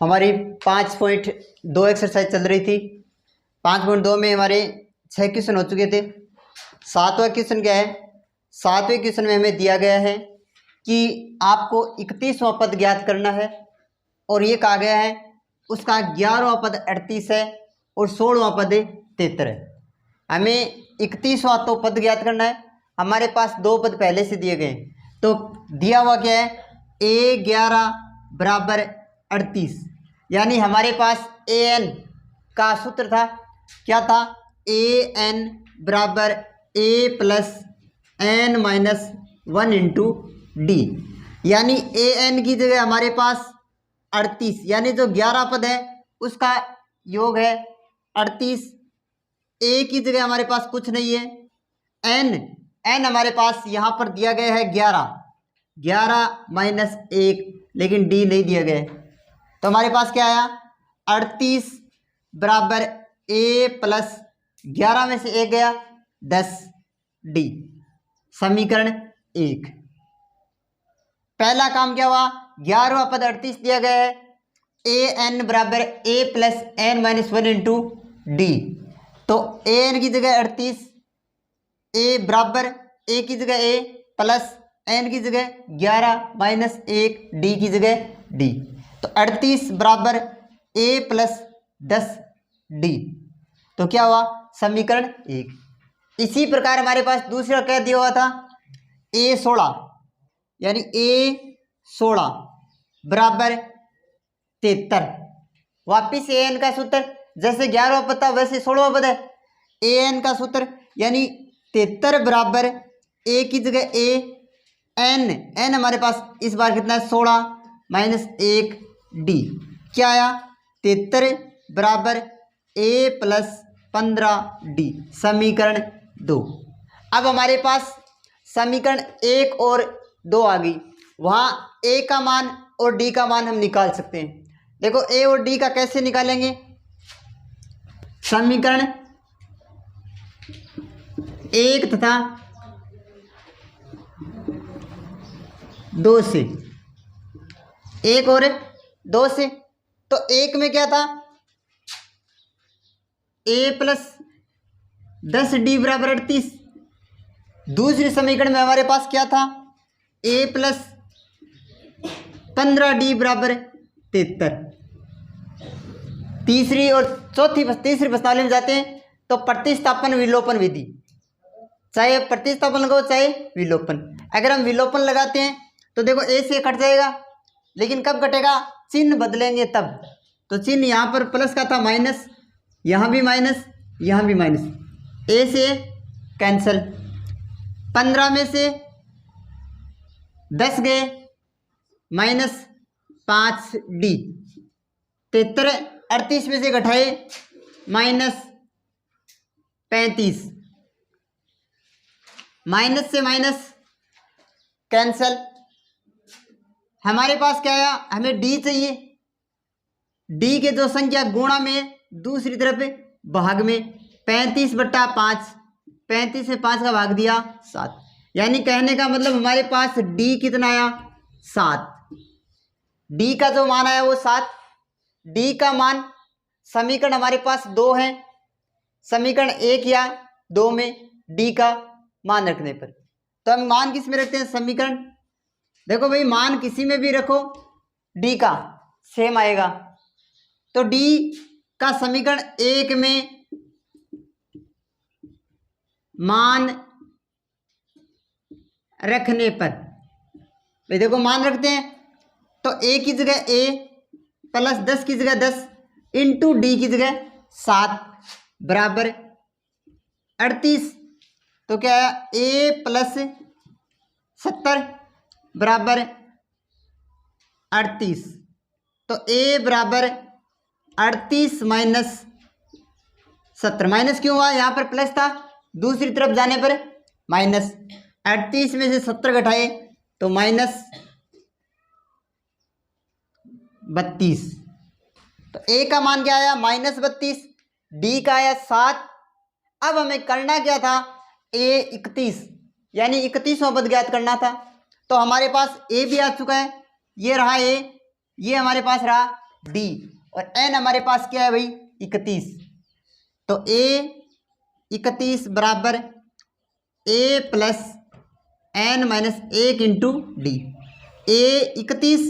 हमारी 5.2 एक्सरसाइज चल रही थी। 5.2 में हमारे 6 क्वेश्चन हो चुके थे। 7वां क्वेश्चन क्या है? 7वें क्वेश्चन में हमें दिया गया है कि आपको 31वां पद ज्ञात करना है और ये कहा गया है उसका 11वां पद 38 है और 16वां पद 73 है। हमें 31वां तो पद ज्ञात करना है। हमारे पास 2 पद पहले से दिए गए, तो दिया हुआ क्या है? A11 बराबर 38, यानी हमारे पास an का सूत्र था, क्या था? an बराबर a plus n minus 1 into D, यानी an की जगह हमारे पास 38, यानी जो 11 पद है उसका योग है 38। a की जगह हमारे पास कुछ नहीं है, n हमारे पास यहाँ पर दिया गया है 11 माइनस 1, लेकिन d नहीं दिया गया है, तो हमारे पास क्या आया? 38 बराबर a प्लस 11 में से 1 गया 10 d, समीकरण 1। पहला काम क्या हुआ? 11वां पद 38 दिया गया है, an बराबर a plus n minus 1 into d, तो an की जगह 38, a बराबर a की जगह a प्लस n की जगह 11 माइनस 1 d की जगह d, तो 38 बराबर a प्लस 10 d, तो क्या हुआ? समीकरण 1। इसी प्रकार हमारे पास दूसरा क्या दिया हुआ था? A16, यानी A16 बराबर 73। वापिस an का सूत्र, जैसे 11वां पद था वैसे 16वां पद है। an का सूत्र यानी 73 बराबर a की जगह a, n हमारे पास इस बार कितना है? 16 माइनस 1 d, क्या आया? 73 बराबर a प्लस 15 d, समीकरण 2। अब हमारे पास समीकरण 1 और 2 आ गई, वहाँ a का मान और d का मान हम निकाल सकते हैं। देखो a और d का कैसे निकालेंगे? समीकरण 1 तथा 2 से, 1 और 2 से, तो 1 में क्या था? a प्लस 10d बराबर 38। दूसरे समीकरण में हमारे पास क्या था? a प्लस 15d बराबर 73। तीसरी और तीसरी प्रश्नावली में जाते हैं तो प्रतिस्थापन विलोपन विधि, चाहे प्रतिस्थापन लगाओ चाहे विलोपन। अगर हम विलोपन लगाते हैं तो देखो a से कट जाएगा, लेकिन कब कटेगा? चिन्ह बदलेंगे तब। तो चिन्ह यहाँ पर प्लस का था, माइनस, यहाँ भी माइनस, यहाँ भी माइनस, a से कैंसल। 15 में से 10 गए, माइनस 5d। 73 38 में से घटाए, माइनस 35, माइनस से माइनस कैंसल। हमारे पास क्या आया? हमें d चाहिए। d के जो संख्या गुणा में, दूसरी तरफ भाग में, 35/5, 35 में 5 का भाग दिया 7, यानी कहने का मतलब हमारे पास d कितना आया? 7। d का जो मान आया वो 7। d का मान, समीकरण हमारे पास 2 है, समीकरण 1 या 2 में d का मान रखने पर, तो हम मान किस में रखते हैं? समीकरण, देखो भाई मान किसी में भी रखो d का सेम आएगा, तो d का समीकरण 1 में मान रखने पर, भाई देखो मान रखते हैं तो a की जगह a प्लस 10 की जगह 10 इंटू डी की जगह 7 बराबर 38, तो क्या है? a प्लस 70 बराबर 38, तो a बराबर 38 माइनस 70। माइनस क्यों हुआ? यहाँ पर प्लस था, दूसरी तरफ जाने पर माइनस। 38 में से 70 घटाए तो माइनस 32, तो a का मान क्या आया? माइनस 32, d का आया 7। अब हमें करना क्या था? a 31, यानी 31वां पद ज्ञात करना था, तो हमारे पास a भी आ चुका है, ये रहा a, ये हमारे पास रहा डी, और एन हमारे पास क्या है भाई 31। तो ए 31 बराबर a plus n minus 1 into d. A 31,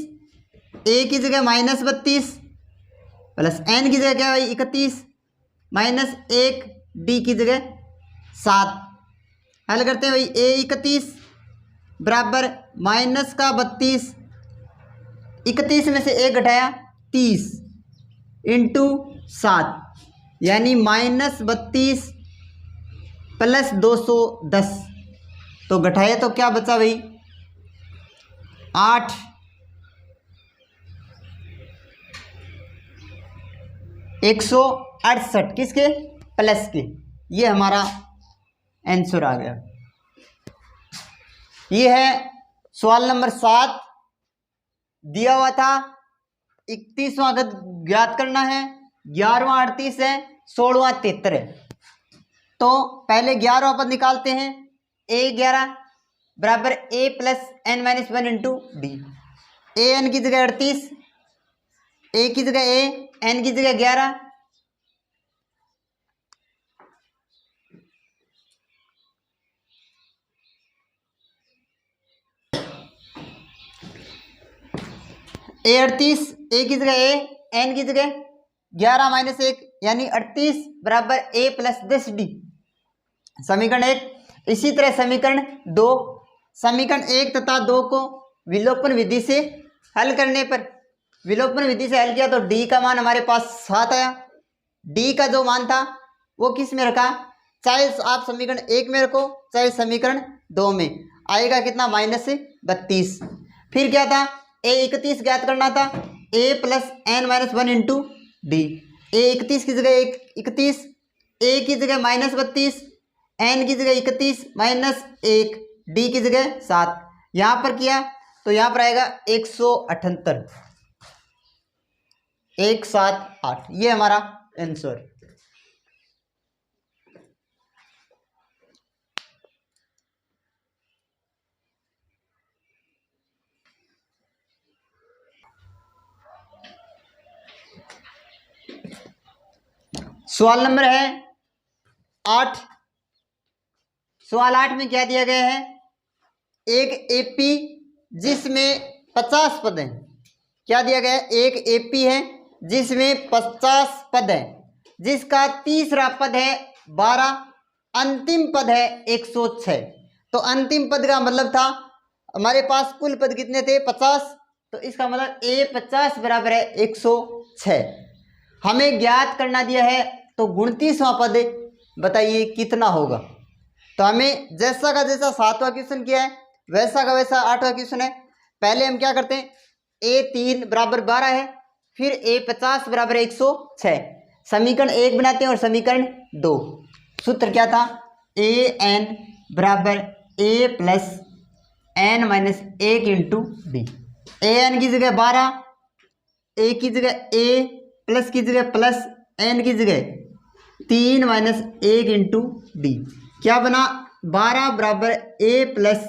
a की जगह -32 प्लस एन की जगह क्या है भाई 31 माइनस 1, डी की जगह 7। हल करते हैं भाई। ए 31 बराबर माइनस का 32, 31 में से 1 घटाया 30 इंटू 7, यानी -32 प्लस 210। तो घटाया तो क्या बचा भाई 8। 168 किसके प्लस के, ये हमारा आंसर आ गया। ये है सवाल नंबर 7। दिया हुआ था 31वां अगत ज्ञात करना है, 11वां 38 है, 16वां 73 है। तो पहले 11वां पद निकालते हैं। ए 11 बराबर a plus n minus 1 into d. A n की जगह 38, ए की जगह ए, एन की जगह 11, ए 38, ए की जगह ए, एन की जगह 11 माइनस 1 यानी 38 बराबर ए प्लस 10 डी। समीकरण 1। इसी तरह समीकरण 2, समीकरण 1 तथा 2 को विलोपन विधि से हल करने पर, विलोपन विधि से हल किया तो डी का मान हमारे पास 7 आया। डी का जो मान था वो किस में रखा, चाहे आप समीकरण 1 में रखो चाहे समीकरण 2 में, आएगा कितना -32। फिर क्या था, ए 31 ज्ञात करना था, a plus n minus 1 into d. A 31 की जगह 31, ए की जगह -32, एन की जगह 31 माइनस 1, डी की जगह 7। यहाँ पर किया तो यहाँ पर आएगा 178, 178, ये हमारा आंसर। सवाल नंबर है 8। सवाल 8 में क्या दिया गया है, एक एपी जिसमें 50 पद हैं। क्या दिया गया है, एक एपी है जिसमें 50 पद है, जिसका तीसरा पद है 12, अंतिम पद है 106। तो अंतिम पद का मतलब था हमारे पास कुल पद कितने थे 50, तो इसका मतलब ए 50 बराबर है 106। हमें ज्ञात करना दिया है तो 29वां पद बताइए कितना होगा। तो हमें जैसा का जैसा 7वां क्वेश्चन किया है वैसा का वैसा 8वां क्वेश्चन है। पहले हम क्या करते हैं, ए 3 बराबर 12 है, फिर ए 50 बराबर 106, समीकरण 1 बनाते हैं और समीकरण 2। सूत्र क्या था, ए एन बराबर a plus n minus 1 into d. A n की जगह 12, ए की जगह ए, प्लस की जगह प्लस, एन की जगह 3 माइनस 1 इंटू डी। क्या बना, 12 बराबर ए प्लस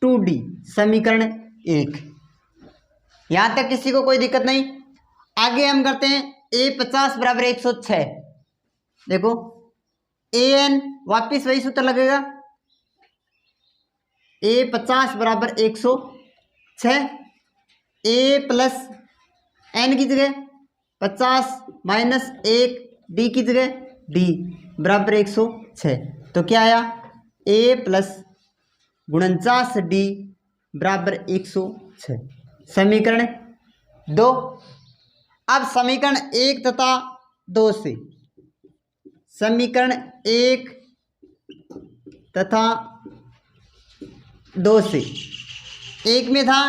2d, समीकरण 1। यहां तक किसी को कोई दिक्कत नहीं। आगे हम करते हैं ए 50 बराबर 106। देखो ए एन वापिस वही सूत्र लगेगा, ए 50 बराबर 106, ए प्लस एन की जगह 50 माइनस 1, डी की जगह डी बराबर 106। तो क्या आया, ए प्लस 49d बराबर 106, समीकरण 2। अब समीकरण 1 तथा 2 से, समीकरण 1 तथा 2 से, एक में था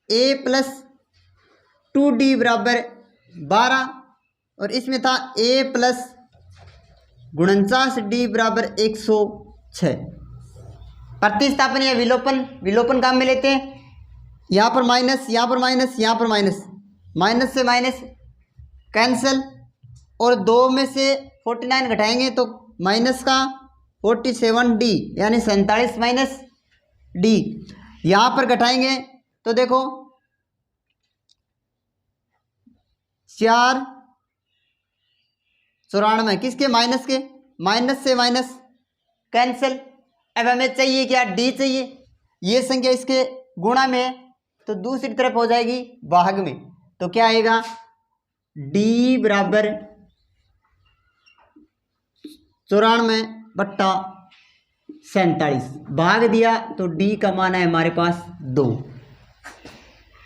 ए प्लस 2d बराबर 12 और इसमें था ए प्लस 49d बराबर 106। प्रतिस्थापन या विलोपन काम में लेते हैं। यहाँ पर माइनस, यहाँ पर माइनस, यहाँ पर माइनस, माइनस से माइनस कैंसिल, और 2 में से 49 घटाएंगे तो माइनस का 47d यानी 47 माइनस डी। यहाँ पर घटाएंगे तो देखो 4 94 किसके माइनस के, माइनस से माइनस कैंसिल। अब हमें चाहिए क्या, डी चाहिए। ये संख्या इसके गुणा में है तो दूसरी तरफ हो जाएगी भाग में, तो क्या आएगा डी बराबर 94/47 भाग दिया तो डी का मान है हमारे पास 2,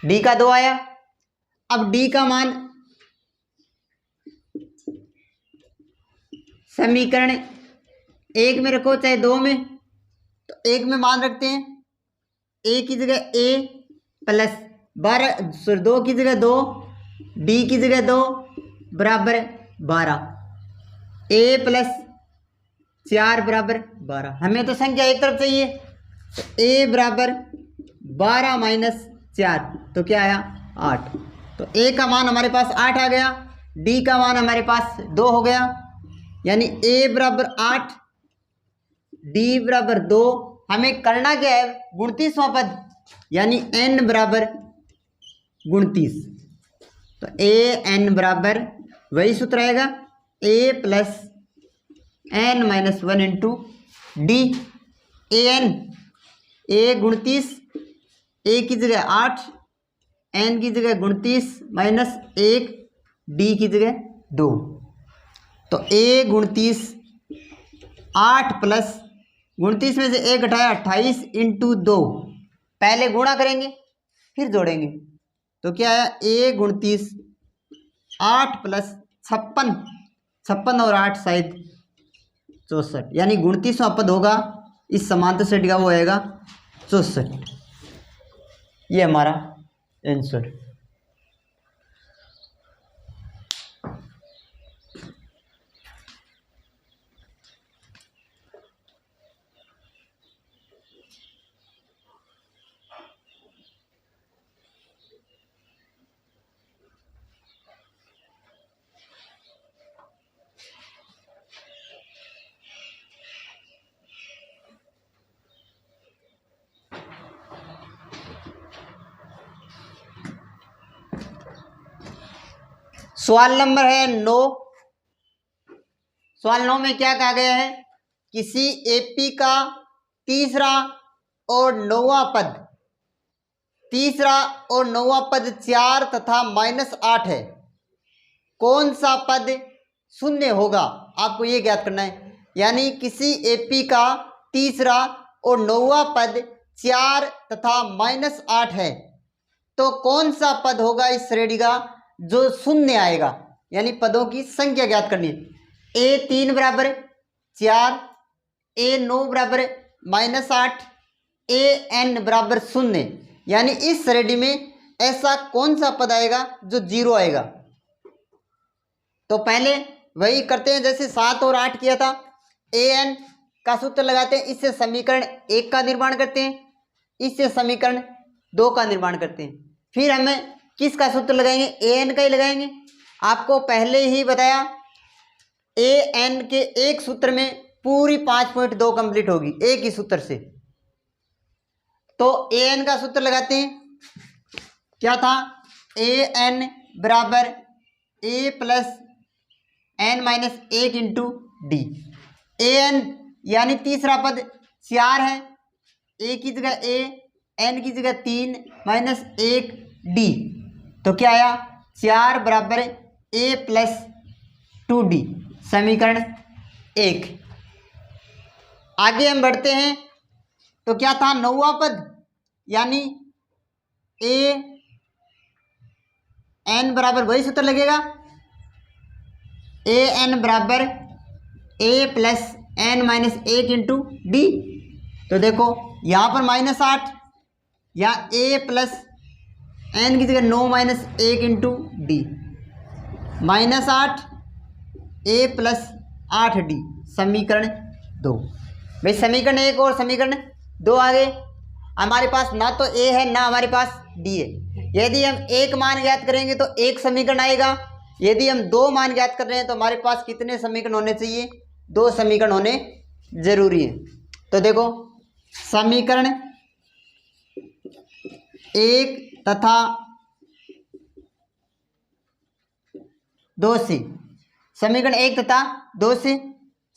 डी का 2 आया। अब डी का मान समीकरण 1 में रखो चाहे 2 में, तो 1 में मान रखते हैं ए की जगह ए प्लस 2 की जगह 2, डी की जगह 2 बराबर 12, ए प्लस 4 बराबर 12। हमें तो संख्या एक तरफ चाहिए, तो ए बराबर 12 माइनस 4 तो क्या आया 8। तो ए का मान हमारे पास 8 आ गया, डी का मान हमारे पास 2 हो गया, यानी ए बराबर 8 डी बराबर 2। हमें करना क्या है, 29वां पद यानी n बराबर 29। तो ए एन बराबर वही सूत्र आएगा a plus n minus 1 into d. A n a 29, a की जगह 8, n की जगह 29 माइनस 1, डी की जगह 2। तो ए 29 8 प्लस 29 में से 1 घटाया 28 इंटू 2, पहले गुणा करेंगे फिर जोड़ेंगे, तो क्या आया ए 29 8 प्लस 56 और 8 शायद 64, यानी 29वां पद होगा इस समांतर सेट का, वो आएगा 64। ये हमारा आंसर। सवाल नंबर है 9। सवाल 9 में क्या कहा गया है, किसी एपी का तीसरा और नौवां पद 4 तथा -8 है, कौन सा पद शून्य होगा, आपको ये ज्ञात करना है। यानी किसी एपी का तीसरा और नौवां पद 4 तथा -8 है, तो कौन सा पद होगा इस श्रेणी का जो शून्य आएगा, यानी पदों की संख्या ज्ञात करनी है। ए 3 बराबर 4, ए 9 बराबर -8, ए n बराबर 0, यानी इस श्रेणी में ऐसा कौन सा पद आएगा जो 0 आएगा। तो पहले वही करते हैं जैसे 7 और 8 किया था, ए n का सूत्र लगाते हैं, इससे समीकरण 1 का निर्माण करते हैं, इससे समीकरण 2 का निर्माण करते हैं। फिर हमें किसका सूत्र लगाएंगे, ए एन का ही लगाएंगे। आपको पहले ही बताया ए एन के एक सूत्र में पूरी 5.2 कंप्लीट होगी एक ही सूत्र से। तो ए एन का सूत्र लगाते हैं, क्या था, ए एन बराबर a plus n minus 1 into d. A n यानी तीसरा पद 4 है, ए की जगह ए, n की जगह 3 माइनस 1 डी, तो क्या आया 4 बराबर ए प्लस 2d, समीकरण 1। आगे हम बढ़ते हैं, तो क्या था नौवां पद, यानी ए एन बराबर वही सूत्र लगेगा, ए एन बराबर a plus n minus 1 into d. तो देखो यहाँ पर -8, यहाँ ए प्लस n की जगह 9 माइनस 1 इंटू डी, -8 ए प्लस 8d, समीकरण 2। भाई समीकरण 1 और समीकरण 2 आ गए। हमारे पास ना तो ए है ना हमारे पास डी है। यदि हम एक मान ज्ञात करेंगे तो एक समीकरण आएगा, यदि हम 2 मान ज्ञात कर रहे हैं तो हमारे पास कितने समीकरण होने चाहिए, 2 समीकरण होने जरूरी है। तो देखो समीकरण 1 तथा 2 से, समीकरण 1 तथा 2 से।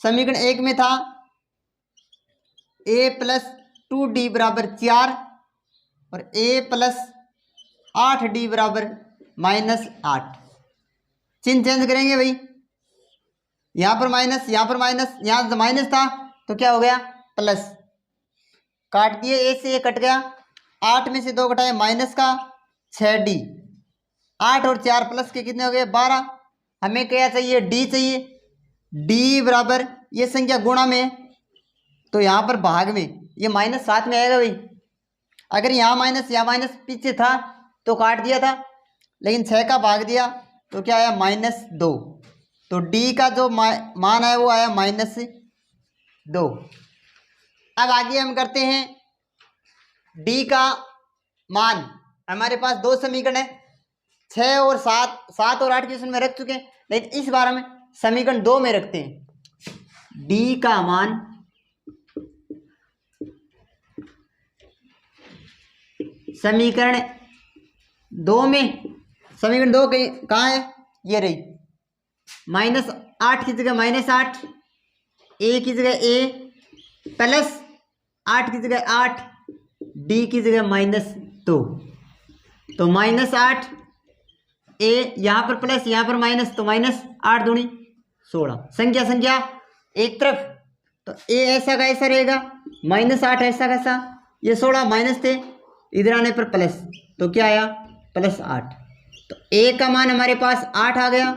समीकरण 1 में था a प्लस 2d बराबर 4 और a प्लस 8d बराबर -8। चिन्ह चेंज करेंगे भाई, यहाँ पर माइनस, यहाँ पर माइनस, यहाँ माइनस था तो क्या हो गया प्लस, काट दिए, ए से ये कट गया, 8 में से 2 घटाए माइनस का 6d, 8 और 4 प्लस के कितने हो गए 12। हमें क्या चाहिए डी चाहिए, डी बराबर ये संख्या गुणा में तो यहाँ पर भाग में ये -7 में आएगा भाई। अगर यहाँ माइनस पीछे था तो काट दिया था, लेकिन 6 का भाग दिया तो क्या आया -2, तो डी का जो मान है वो आया -2। अब आगे हम करते हैं डी का मान। हमारे पास 2 समीकरण है, 6 और 7 और 8 क्वेश्चन में रख चुके हैं, लेकिन इस बार में समीकरण 2 में रखते हैं। डी का मान समीकरण 2 में, समीकरण 2 कहाँ है, ये रही, -8 की जगह -8, ए की जगह ए, प्लस 8 की जगह 8, डी की जगह -2, तो -8 ए, यहाँ पर प्लस यहाँ पर माइनस, तो -8 दूनी 16, संख्या एक तरफ, तो ए ऐसा का ऐसा रहेगा, -8 ऐसा कैसा, ये 16 माइनस थे, इधर आने पर प्लस, तो क्या आया +8, तो ए का मान हमारे पास 8 आ गया,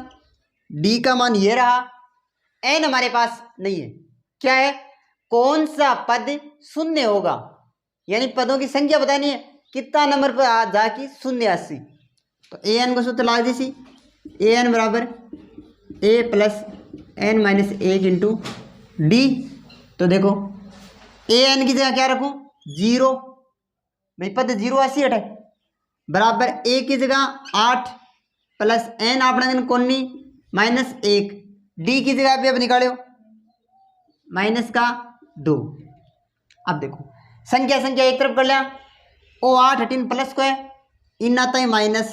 डी का मान ये रहा, एन हमारे पास नहीं है। क्या है, कौन सा पद शून्य होगा, यानी पदों की संख्या बतानी है, कितना नंबर पर आ जाके 080, तो ए एन को सूत्र लगा दी, ए एन बराबर a plus n minus 1 into d. तो देखो ए एन की जगह क्या रखूं 0, भाई पद 080 हटे, बराबर ए की जगह 8 प्लस एन आपने कोनी -1, डी की जगह भी अब निकालो -2। अब देखो संख्या एक तरफ कर लिया, ओ 8 18 प्लस को है, इन आता है माइनस,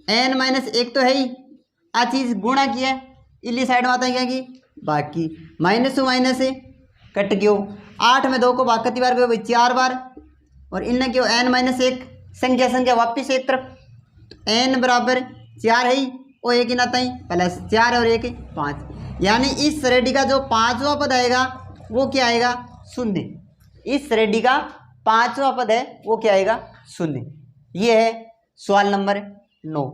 एन -1 तो है ही, आ चीज गुणा किया है, इली साइड में आता है क्या कि बाकी माइनस से कट गयो, 8 में 2 को भाग कितनी बार गयो भाई 4 बार, और इन क्यों n-1 संख्या वापिस एक तरफ, n बराबर 4 है ही, और एक ही नाता ही प्लस 4 और 1 5, यानी इस श्रेणी का जो 5वां पद आएगा वो क्या आएगा 0। इस श्रेणी का 5वां पद है वो क्या आएगा 0। ये है सवाल नंबर 9।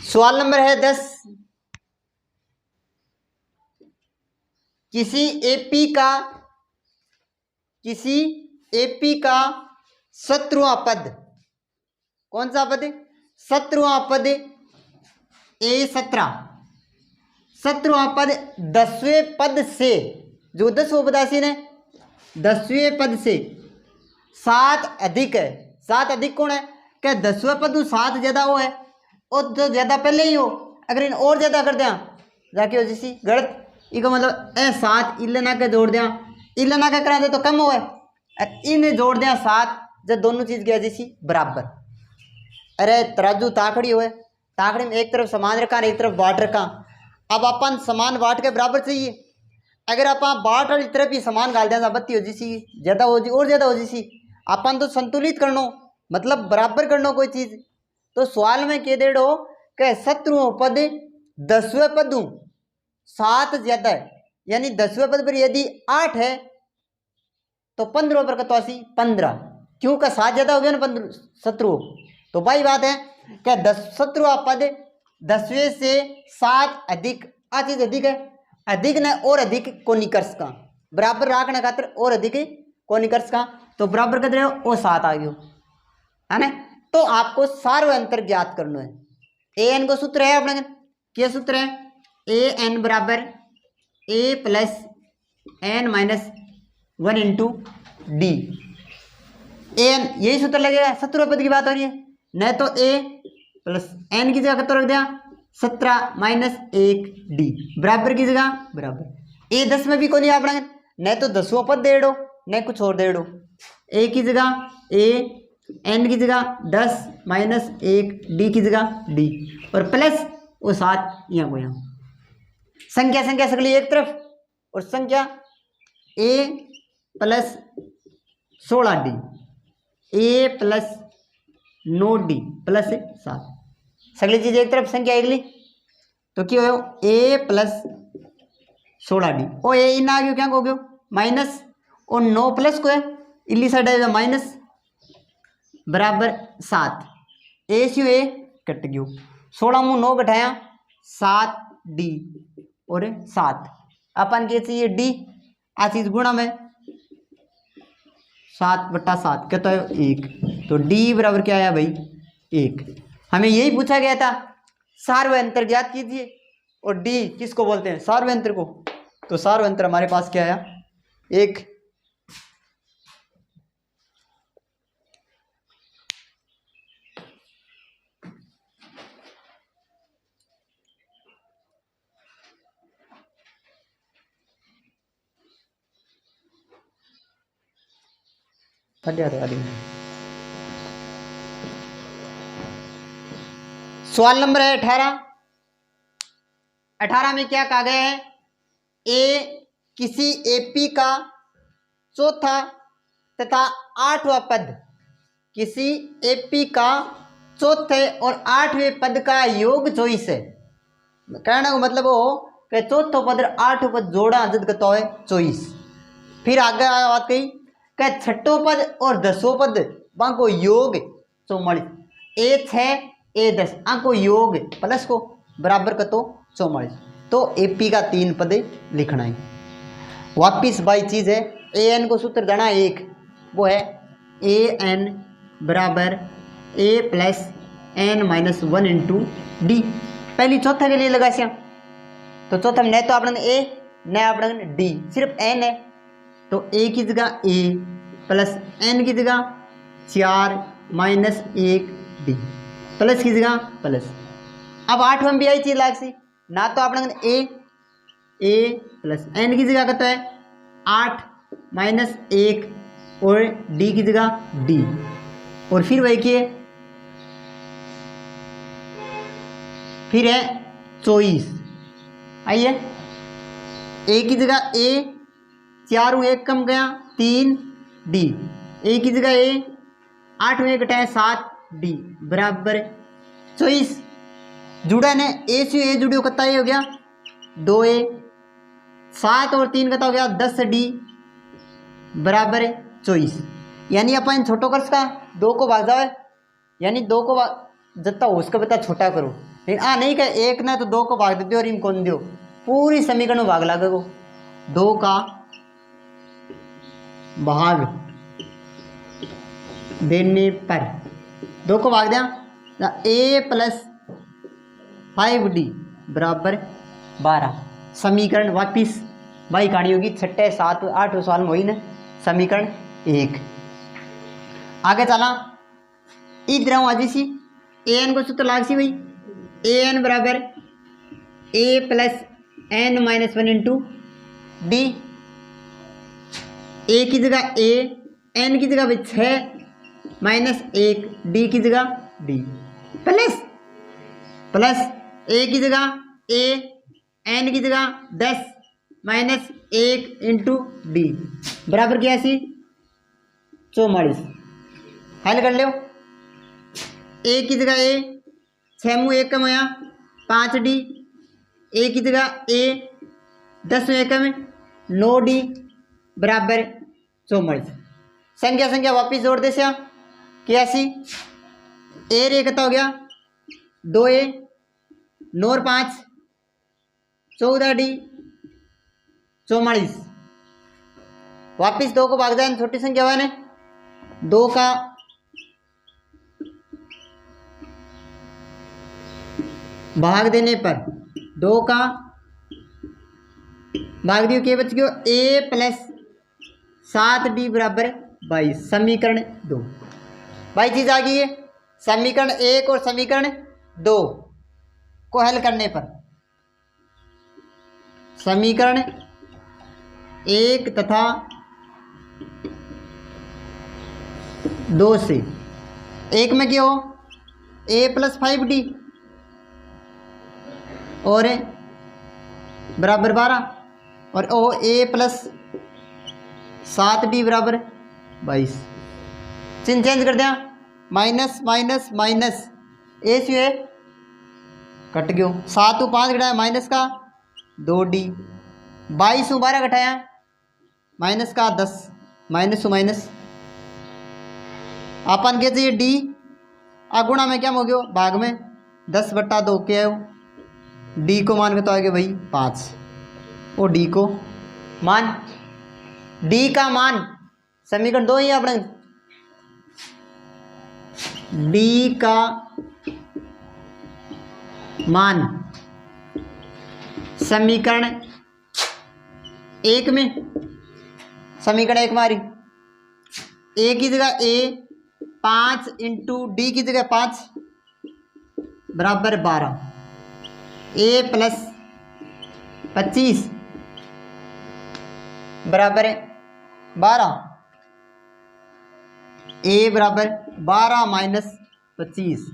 सवाल नंबर है 10। किसी एपी का 17वां पद, कौन सा पद 17वां पद, A17 17वां पद 10वें पद से, जो 10वां पदासीन है 10वें पद से 7 अधिक है। 7 अधिक कौन है, क्या 10वां पद 7 ज्यादा वो है, और जो ज्यादा पहले ही हो, अगर इन और ज्यादा कर दिया जाके हो जैसी गलत, इसका मतलब ए7 इले ना के जोड़ दिया, इले ना के करा दे तो कम हो है, इन जोड़ दिया 7, जब दोनों चीज क्या जैसी बराबर। अरे तराजू ताकड़ी हुए, ताकड़ी में एक तरफ समान रखा एक तरफ बाट रखा, अब अपन समान बाट के बराबर चाहिए, अगर आप बाट वाली तरफ ही समान गाल दिया बत्ती हो जैसी ज्यादा हो जी और ज्यादा हो जैसी, अपन तो संतुलित करनो मतलब बराबर करनो कोई चीज। तो सवाल में कह दे दो कि 17वां पद 10वें पद 7 ज्यादा है, यानी 10वें पद पर यदि 8 है तो 15 पर कतवासी 15, क्यों का 7 ज्यादा हो गया ना 17, तो भाई बात है क्या 17वां पद 10वें से 7 अधिक, आ चीज अधिक है, अधिक न और अधिक को निकर्ष का बराबर रखने खातिर और अधिक को निकर्ष का, तो बराबर कर रहे हो वो 7 आ गयो है ना। तो आपको सार्वअंतर ज्ञात करना है। ए एन को सूत्र है अपने क्या सूत्र है, ए एन बराबर a plus n minus 1 into d. N यही सूत्र लगेगा, 17वें पद की बात हो रही है, न तो ए प्लस एन की जगह कितना रख दिया 17 माइनस 1 डी बराबर की जगह बराबर ए 10 में भी को नहीं आप न तो 10वां पद दे दो न कुछ और दे दो। ए की जगह ए, एन की जगह 10 माइनस 1 डी की जगह डी और प्लस वो 7 यहाँ को यहाँ। संख्या संख्या सकली एक तरफ और संख्या a plus 16 d a plus 9 d plus 7 सगली चीज एक तरफ संख्या अगली तो क्या हो ए प्लस 16 डी ओ ए इन आ गयो क्या हो गयो माइनस और 9 प्लस को है इली साइड आएगा माइनस बराबर 7 ए सी ए कट गयो 16 मुँह 9 घटाया 7 डी और 7 अपन के चाहिए डी आ चीज गुणा में 7/7 कहता है 1 तो डी बराबर क्या आया भाई 1। हमें यही पूछा गया था सार्वयंत्र ज्ञात कीजिए और डी किसको बोलते हैं सार्वयंत्र को। तो सार्वयंत्र हमारे पास क्या आया 1। सवाल नंबर है 18 में क्या कहा गया है ए किसी एपी का चौथा तथा 8वां पद किसी एपी का चौथे और 8वें पद का योग 24 है। कहने का मतलब हो कि चौथो पद और 8वां पद जोड़ा जद कहता है 24। फिर आगे बात कही कि छठो पद और 10वां पद बाको योग 44 ए 6 ए 10 आंको योग प्लस को बराबर का तो 44 तो एपी का 3 पद लिखना है। वापिस बाई चीज है ए एन को सूत्र जाना एक वो है ए एन बराबर a plus n minus 1 into d. पहली चौथा के लिए लगा तो चौथा में न तो आपने ए न आपने डी सिर्फ एन है तो ए की जगह ए प्लस एन की जगह 4 माइनस 1 डी प्लस की जगह प्लस। अब 8वां भी आई चीज लाग सी ना तो आपने ए प्लस एन की जगह कहता है 8 माइनस 1 और डी की जगह डी और फिर वही किए फिर है 24 आइए ए की जगह ए 4 1 कम गया 3 डी ए की जगह ए 8 में घटाया 7 डी बराबर 24 जुड़ा ने ए से ए जुड़े कितना ये हो गया 2a 7 और 3 कितना हो गया 10 डी बराबर 24। यानी अपन छोटो कर का 2 को भाग जाए यानी 2 को जितना हो उसका बता छोटा करो लेकिन नहीं कह 1 ना तो 2 को भाग दे और इम कौन दो पूरी समीकरण में भाग लगे को 2 का भाग देने पर 2 को भाग दिया ए प्लस 5d बराबर 12 समीकरण वापिस भाई कहानी होगी 6 7 8 सवाल में हुई ना समीकरण 1। आगे चला इधर हूँ आज सी ए एन को सूत्र लाग सी भाई ए एन बराबर a plus n minus 1 into d a की जगह ए एन की जगह 6 माइनस 1 डी की जगह डी प्लस ए की जगह ए एन की जगह 10 माइनस 1 इंटू डी बराबर क्या सी 44। हल कर लो ए की जगह ए 6 मुँह 1 कम आया 5 डी ए की जगह ए 10 में 1 कम 9 डी बराबर 44। संख्या संख्या वापिस जोड़ दे सिया क्या सी ए रे कितना हो गया 2a 9 और 5 14 डी 44। वापिस 2 को भाग जाए छोटी संख्या हुआ ने 2 का भाग देने पर 2 का भाग दियो क्या बच गयो ए प्लस 7b बराबर 22। समीकरण 2 भाई चीज आ गई है। समीकरण 1 और समीकरण 2 को हल करने पर समीकरण 1 तथा 2 से एक में क्या हो a प्लस 5d और बराबर 12 और ओ a प्लस 7d बराबर 22। चिन्ह चेंज कर दिया माइनस माइनस माइनस ए से है कट गयो 7 5 घटाया माइनस का 2d 22 12 घटाया माइनस का 10 माइनस माइनस अपन के चाहिए डी गुणा में क्या हो गयो भाग में 10/2 के आयो डी को मान के तो आगे भाई 5 वो डी को मान डी का मान समीकरण 2 ही अपने डी का मान समीकरण 1 में समीकरण 1 मारी ए की जगह ए 5 इंटू डी की जगह 5 बराबर 12 ए प्लस 25 बराबर 12 ए बराबर 12 माइनस 25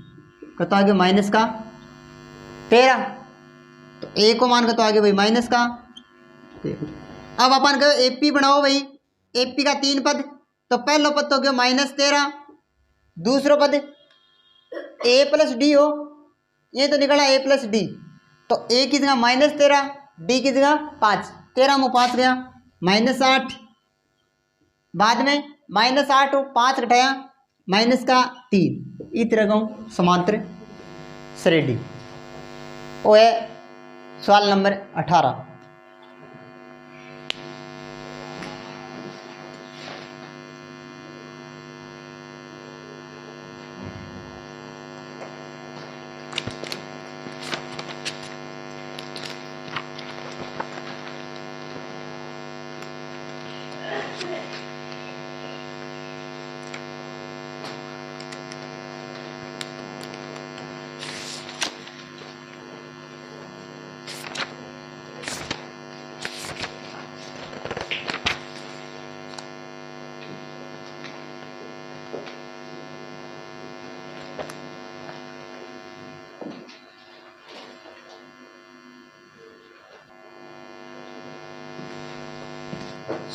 कतो आगे माइनस का 13 तो ए को मान के तो आगे भाई माइनस का 13। अब अपन कहो एपी बनाओ भाई एपी का 3 पद तो पहलो पद तो गया -13 दूसरो पद ए प्लस डी हो ये तो निकला ए प्लस डी तो ए की जगह -13 डी की जगह 5 13 में 5 गया -8 बाद में -8 हो 5 घटाया माइनस का 3 इस तरह का समांतर श्रेणी वो है सवाल नंबर 18।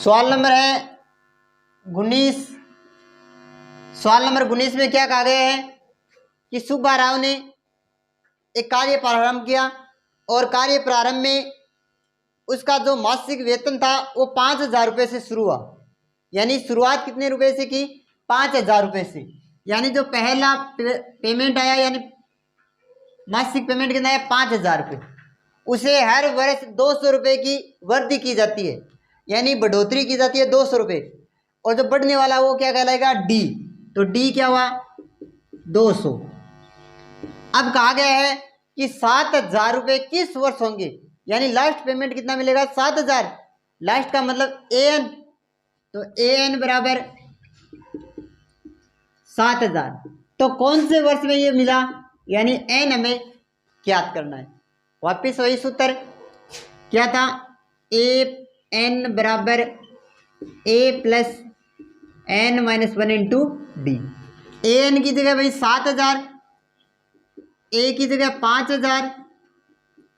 सवाल नंबर है 19। सवाल नंबर 19 में क्या कहा गया है कि सुब्बा राव ने एक कार्य प्रारंभ किया और कार्य प्रारंभ में उसका जो मासिक वेतन था वो 5,000 रुपये से शुरू हुआ। यानी शुरुआत कितने रुपए से की 5,000 रुपये से। यानी जो पहला पेमेंट आया यानी मासिक पेमेंट कितना है 5,000 रुपये उसे हर वर्ष 200 रुपये की वृद्धि की जाती है यानी बढ़ोतरी की जाती है 200 रुपये और जो बढ़ने वाला वो क्या कहलाएगा डी। तो डी क्या हुआ 200। अब कहा गया है कि 7,000 रुपये किस वर्ष होंगे यानी लास्ट पेमेंट कितना मिलेगा 7,000 लास्ट का मतलब एन तो एन बराबर 7,000 तो कौन से वर्ष में ये मिला यानी एन हमें ज्ञात करना है। वापिस वही सूत्र क्या था ए एन बराबर a plus n minus 1 into d. A n की जगह भाई 7,000 ए की जगह 5,000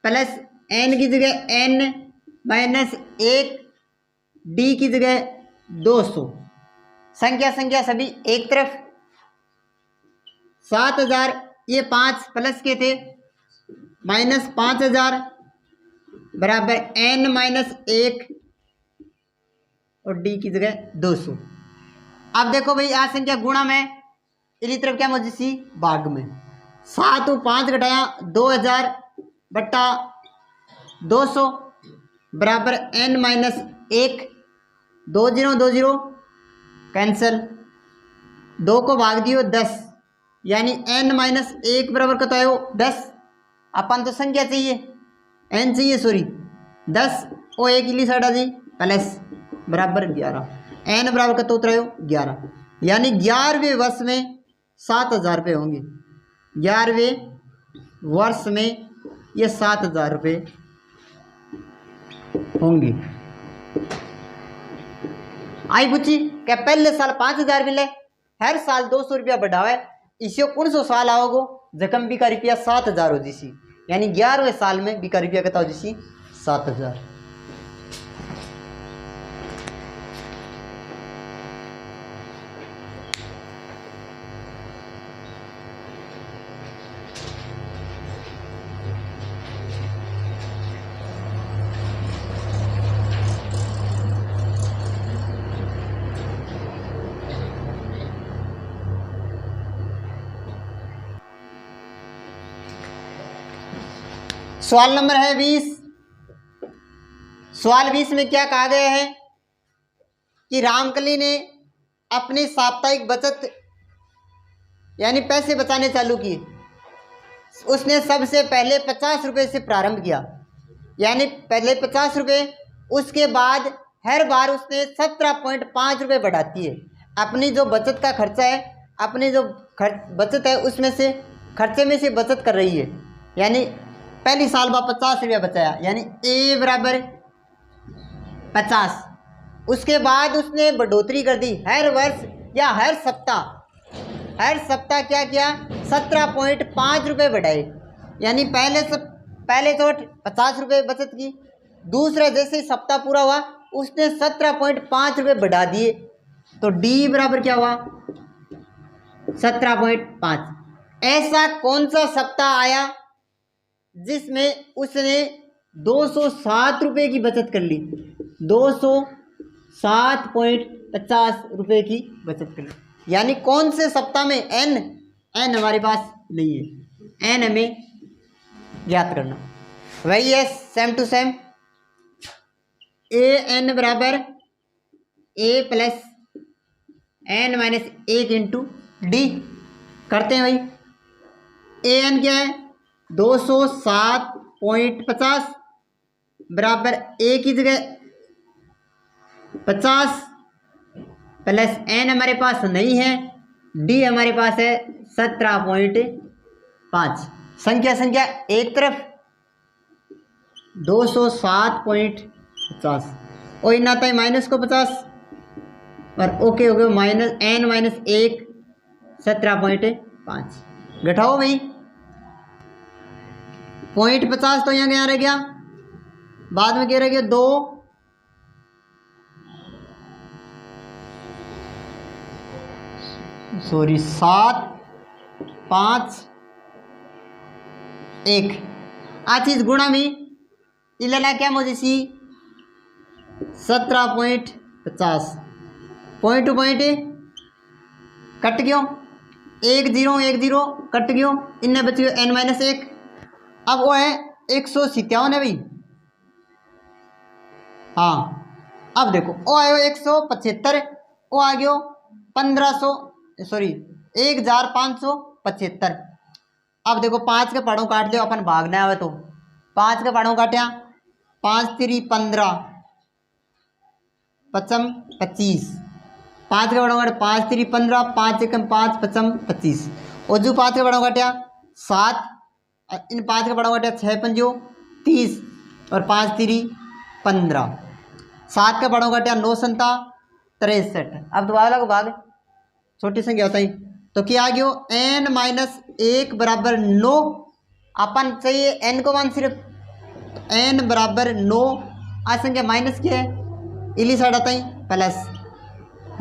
प्लस एन की जगह एन माइनस 1 डी की जगह 200 संख्या संख्या सभी एक तरफ 7,000 ये 5 प्लस के थे माइनस 5,000 बराबर एन माइनस 1 और डी की जगह 200। अब देखो भाई आ संख्या गुणा में इसी तरफ क्या मौजूद सी भाग में 7 और 5 घटाया 2,000 बट्टा 200 बराबर एन माइनस 1 2 0 2 0 कैंसल 2 को भाग दियो 10 यानी एन माइनस 1 बराबर कत आयो 10। अपन तो संख्या चाहिए एन चाहिए सॉरी 10 ओ एक इली साइड आ जी प्लस बराबर 11, एन बराबर का तो उतरायो 11, यानी 11वें वर्ष में 7,000 रुपये होंगे। 11वें वर्ष में ये 7,000 रुपये होंगे। आई पूछी क्या पहले साल 5,000 मिले, हर साल 200 रुपया बढ़ावे, इसे कौन सो साल आओगो जखम बी का रुपया 7,000 हो जिसी, यानी 11वें साल में बी का रुपया कहता हो जिसी 7,000। सवाल नंबर है 20। सवाल 20 में क्या कहा गया है कि रामकली ने अपनी साप्ताहिक बचत यानी पैसे बचाने चालू किए। उसने सबसे पहले 50 रुपये से प्रारंभ किया, यानी पहले 50 रुपये, उसके बाद हर बार उसने 17.5 रुपये बढ़ाती है। अपनी जो बचत का खर्चा है, अपनी जो बचत है उसमें से खर्चे में से बचत कर रही है, यानी पहली साल बाद 50 रुपया बचाया, यानी ए बराबर 50। उसके बाद उसने बढ़ोतरी कर दी, हर वर्ष या हर सप्ताह क्या किया 17.5 रुपये बढ़ाए, यानी पहले तो 50 रुपये बचत की, दूसरा जैसे सप्ताह पूरा हुआ उसने 17.5 रुपये बढ़ा दिए, तो डी बराबर क्या हुआ 17.5। ऐसा कौन सा सप्ताह आया जिसमें उसने 207 रुपये की बचत कर ली, 207.50 रुपये की बचत कर ली, यानी कौन से सप्ताह में एन हमारे पास नहीं है, एन हमें ज्ञात करना। वही है same to same, a n बराबर a plus n minus 1 into d करते हैं। भाई ए एन क्या है 207.50 बराबर ए की जगह 50 प्लस एन हमारे पास नहीं है, डी हमारे पास है 17.5। संख्या एक तरफ 207.50 और इन आता है माइनस को 50 और ओके हो गया माइनस एन माइनस 1 17.5 घटाओ भाई 0.50 तो यहाँ क्या रह गया, बाद में क्या रह गया 2 7 5 1 आ चीज गुणा में इलाला क्या मुझे सी 17.50 पॉइंट टू पॉइंट कट गयो 1 0 कट गयो, इनने बच गयो एन माइनस 1। अब वो है 157 है भाई, हाँ अब देखो वो आयो 175, वो आ गयो 1575। अब देखो 5 के पढ़ों काट दो, अपन भागना है तो 5 के पढ़ों काटिया 5 3 15 पचम 25, 5 के पढ़ों काटे 5 3 15 5 1 5 पचम 25 और जो 5 के पढ़ों काटिया 7, इन 5 के पढ़ों काटिया 6 पंजो 30 और 5 3 15, 7 के पढ़ों काटिया 9 संता 63। अब दोबारा को भाग छोटी संख्या होता ही तो क्या आ गयो एन माइनस 1 बराबर 9, अपन चाहिए एन को मान सिर्फ एन बराबर 9, आ संख्या माइनस क्या है इली साइड आता ही प्लस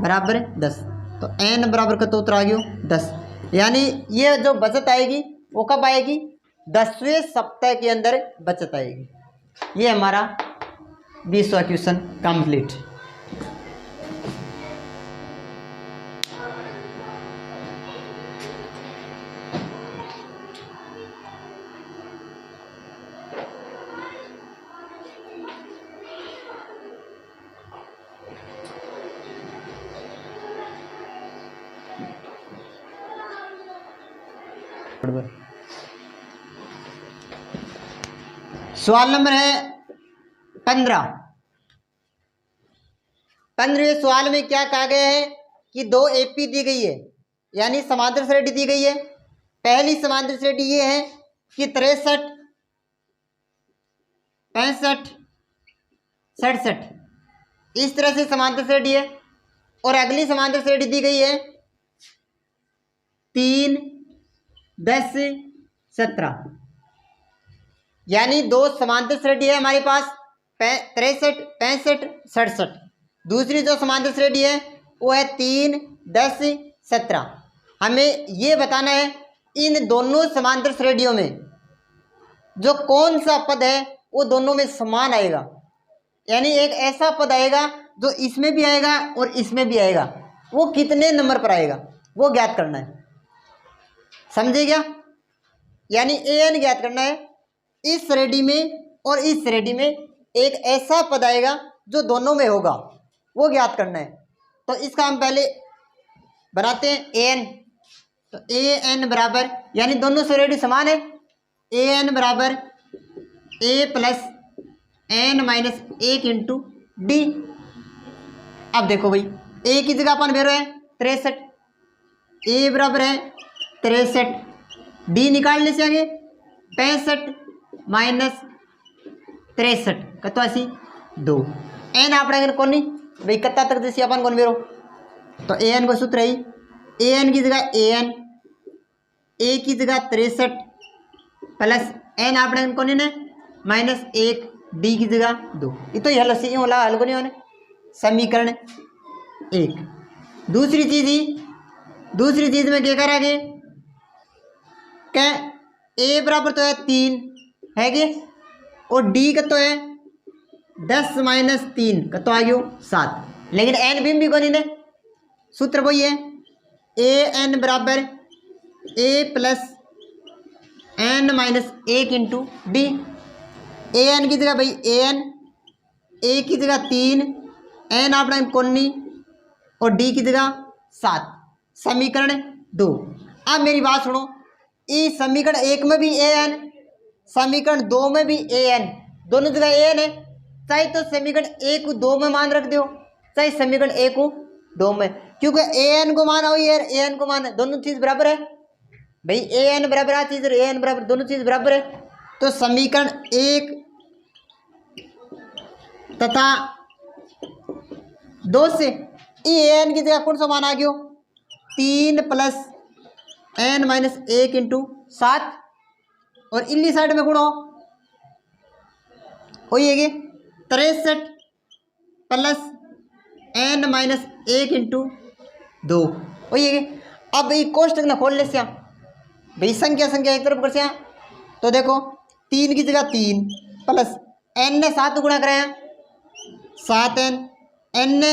बराबर 10, तो एन बराबर का तो उत्तर आ गयो 10, यानी ये जो बचत आएगी वो कब आएगी 10वें सप्ताह के अंदर बचत आएगी। ये हमारा 20वां क्वेश्चन कंप्लीट। सवाल नंबर है 15। 15वें सवाल में क्या कहा गया है कि दो एपी दी गई है, यानी समांतर श्रेणी दी गई है। पहली समांतर श्रेणी ये है कि 63, 65, 67, इस तरह से समांतर श्रेणी है। और अगली समांतर श्रेणी दी गई है 3, 10, 17, यानी दो समांतर श्रेणी है हमारे पास 63, 65, 67। दूसरी जो समांतर श्रेणी है वो है 3, 10, 17। हमें ये बताना है इन दोनों समांतर श्रेणियों में जो कौन सा पद है वो दोनों में समान आएगा, यानी एक ऐसा पद आएगा जो इसमें भी आएगा और इसमें भी आएगा, वो कितने नंबर पर आएगा वो ज्ञात करना है। समझे क्या? यानी an ज्ञात करना है। इस श्रेणी में और इस श्रेणी में एक ऐसा पद आएगा जो दोनों में होगा, वो ज्ञात करना है। तो इसका हम पहले बनाते हैं an। तो an बराबर, यानी दोनों श्रेणी समान है, an बराबर a plus n minus 1 into D. अब देखो भाई a की जगह अपन भेरो है 63, a बराबर है 63, डी निकालने से आगे 65 माइनस 63 कतो 2। एन आपने कौन नहीं भाई कत्ता तक जैसे अपन कौन मेरो, तो ए एन को सूत्र है ए एन की जगह ए एन, ए की जगह 63 प्लस एन आपने कौन ने माइनस 1, डी की जगह 2। ये तो हल से होला हल को नहीं होने समीकरण 1। दूसरी चीज में क्या करेंगे क्या ए बराबर तो है 3 है गे, और डी का तो है 10 माइनस 3 का तो आ गयो 7। लेकिन एन भी को नहीं ने सूत्र वही है ए एन बराबर a plus n minus 1 into d. A n की जगह भाई ए एन, ए की जगह 3, एन आपने कोनी और डी की जगह 7। समीकरण 2। अब मेरी बात सुनो, इस समीकरण 1 में भी ए एन, समीकरण 2 में भी ए एन, दोनों जगह ए एन है। चाहे तो समीकरण 1 को 2 में मान रख दो, चाहे समीकरण 1 को 2 में, क्योंकि ए एन को मान वही है, ए एन को मान दोनों चीज बराबर है भाई, ए एन बराबर आ चीज, ए एन बराबर दोनों चीज बराबर है। तो समीकरण 1 तथा 2 से ए एन की जगह कौन सा मान आ गयो 3 प्लस एन माइनस 1 इंटू 7, और इल्ली साइड में गुणो होइएगी 63 प्लस एन माइनस 1 इंटू 2 होइएगी। अब ये कोष्टक ना खोल ले से भाई संख्या एक तरफ कर से, तो देखो 3 की जगह 3 प्लस एन ने 7 गुणा कराया 7 एन, एन ने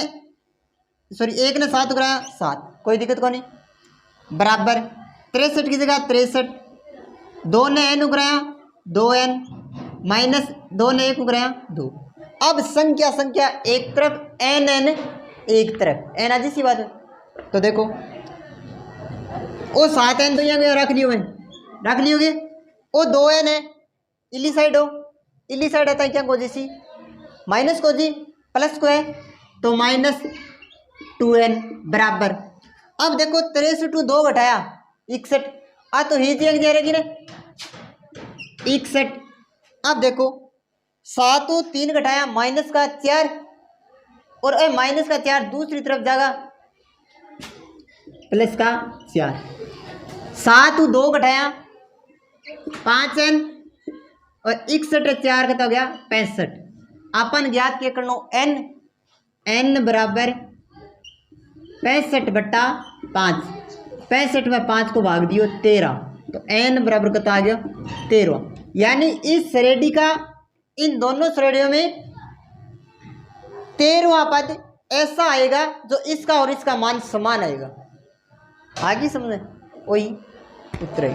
सॉरी 1 ने 7 कराया 7, कोई दिक्कत को नहीं, बराबर 63 की जगह 63, 2 ने एन उगराया 2 एन, माइनस 2 ने 1 उगराया 2। अब संख्या एक तरफ एन एन एक तरफ एन आज सी बात है। तो देखो वो 7 एन तो यहाँ रख लियोगे, वो 2 एन है इली साइड हो, इली साइड आता है क्या को सी माइनस को जी प्लस को है तो माइनस 2 एन बराबर। अब देखो 63 2 घटाया 61, आ तो ही जाएगी ना 61। अब देखो 7 3 घटाया माइनस का 4, और माइनस का 4 दूसरी तरफ जाएगा प्लस का 4, 7 2 घटाया 5 एन, और 61 4 का तो हो गया 65। अपन ज्ञात के करनो एन, एन बराबर 65/5, 65 में 5 को भाग दियो 13, तो एन बराबर कता आ गया 13। यानी इस श्रेणी का इन दोनों श्रेणियों में 13वां पद ऐसा आएगा जो इसका और इसका मान समान आएगा। आगे समझे वही उत्तर है।